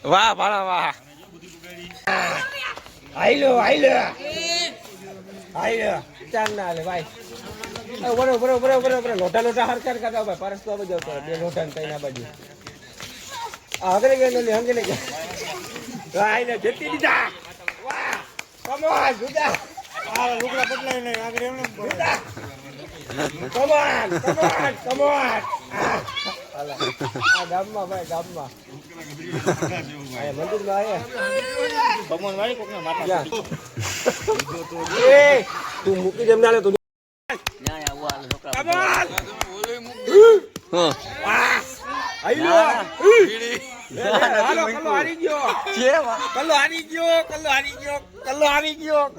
વાહ ભાણા વાહ આઈલો ચાલ ના લે ભાઈ બરોબર લોટા હરકાર કરતા ભાઈ પરસ તો બધો બે લોટા કઈ ના બાજુ આગળ ગયો ને હંગે ગયા આઈને જેતી દીધા વાહ કમોન જુદા આ લુગડા બદલાય ને આગળ એમને જુદા કમોન આ ગામમાં ભાઈ ગામમાં આ મંદિરમાં આયા કમોન વાળી કોકના માથા એ તું મૂકી દેમ ના લે તું ના આવો આ છોકરા કમોન હો આઈલો બીડી કલ્લો હારી ગયો કલ્લો હારી ગયો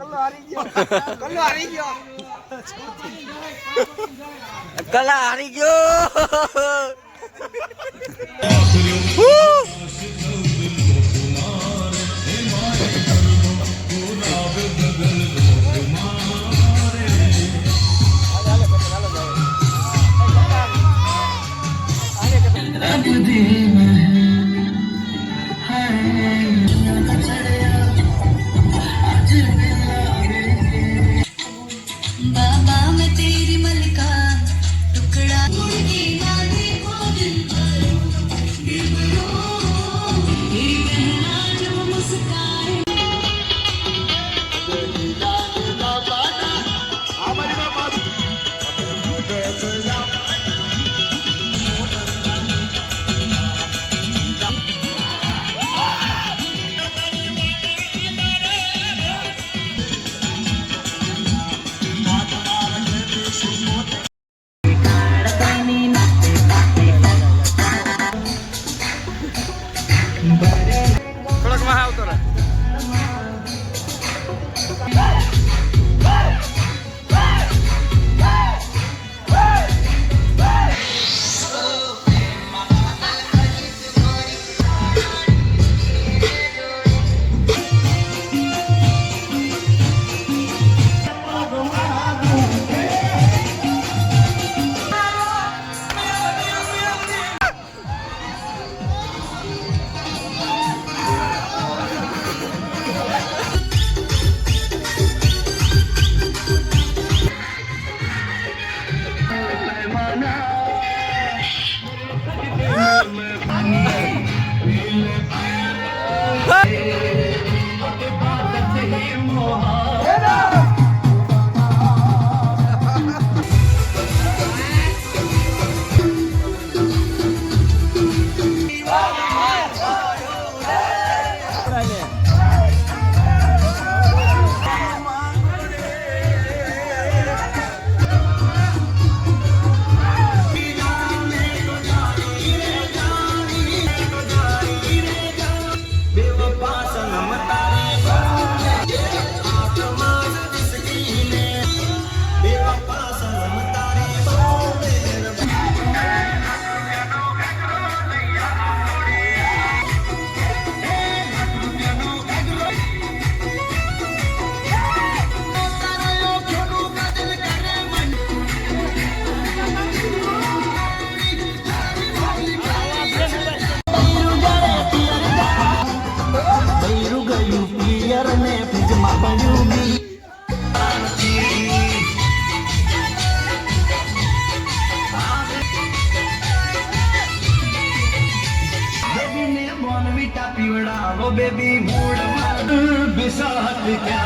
बेबी मूड बिसात क्या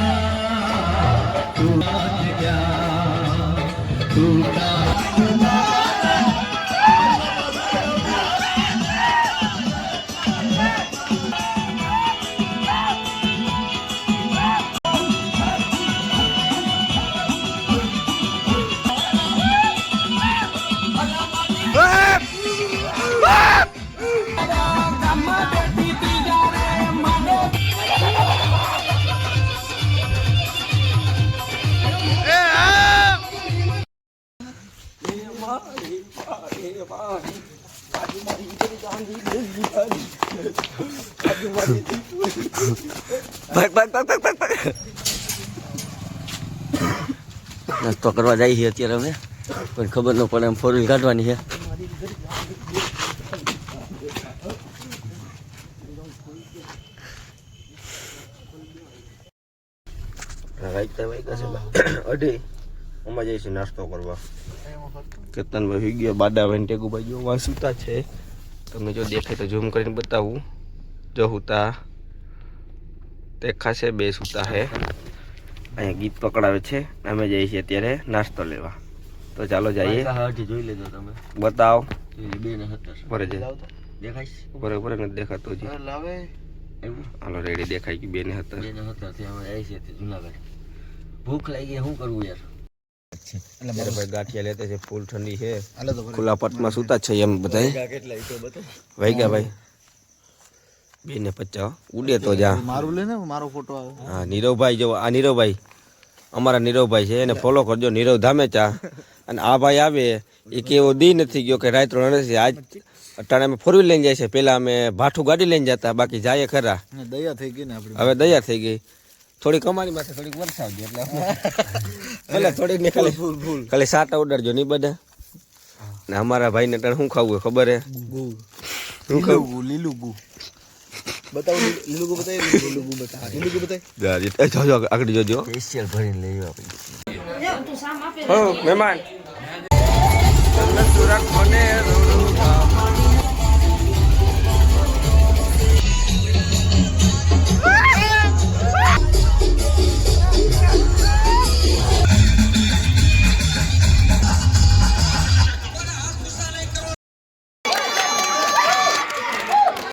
तू નાસ્તો કરવા જાય છે અત્યારે અમે પણ ખબર ન પડે એમ ફોર વ્હીલ કાઢવાની છે કાઢી અમે જઈશું નાસ્તો કરવા. કેતનભાઈ હોઈ ગયા, બાડાભાઈ ટેગુભાઈ જો વાં સૂતા છે. તમે જો દેખાય તો ઝૂમ કરીને બતાવું. જો હુતા દેખાશે, બે સૂતા છે. અહીંયા ગીત પકડાવે છે. અમે જઈએ છીએ અત્યારે નાસ્તો લેવા. તો ચાલો જઈએ. જોઈ લેજો તમે. બતાવ. બરે બરાબર નથી દેખાતું હજી. હાલો રેડી દેખાય કે બેને હતા. જુનાગઢ ભૂખ લાગી, શું કરવું યાર. એટલે ભાઈ ગાંઠિયા લેતા છે, ફૂલ ઠંડી છે. ખુલ્લા પટમાં સૂતા છે એમ બધા. વાગ્યા ભાઈ 2:50 ઉડે તો જા. મારું લે ને, મારો ફોટો આવે. હા નીરવભાઈ જો, આ નીરવભાઈ અમારા નીરવભાઈ છે, એને ફોલો કરજો. નીરવ ધામેચા. અને આ ભાઈ આવે એ કેવો દી નથી ગયો કે રાત નથી. આજ અટાણે અમે 4 વ્હીલ લઈને જાય છે. પેલા અમે ભાઠું ગાડી લઈને જતા, બાકી જાય ખરા. દયા થઈ ગઈ ને આપણી. હવે દયા થઈ ગઈ. થોડીક અમારી માથે થોડીક વરસાવજો એટલે ભલે થોડીક ને ખાલી સાટા ઉડાડજો નહીં બધા. ને અમારા ભાઈને ટાણે શું ખાવું હોય ખબર હે? શું ખાવું? લીલું ગુ બતાવો. લીલું ગુ બતાવી. લીલું ગુ બતાવી. લીલું ગુ બતાવી. જોજો આગળ જોજો. સ્પેશિયલ ભરીને લઈ આપણે. મહેમાન સુરત મને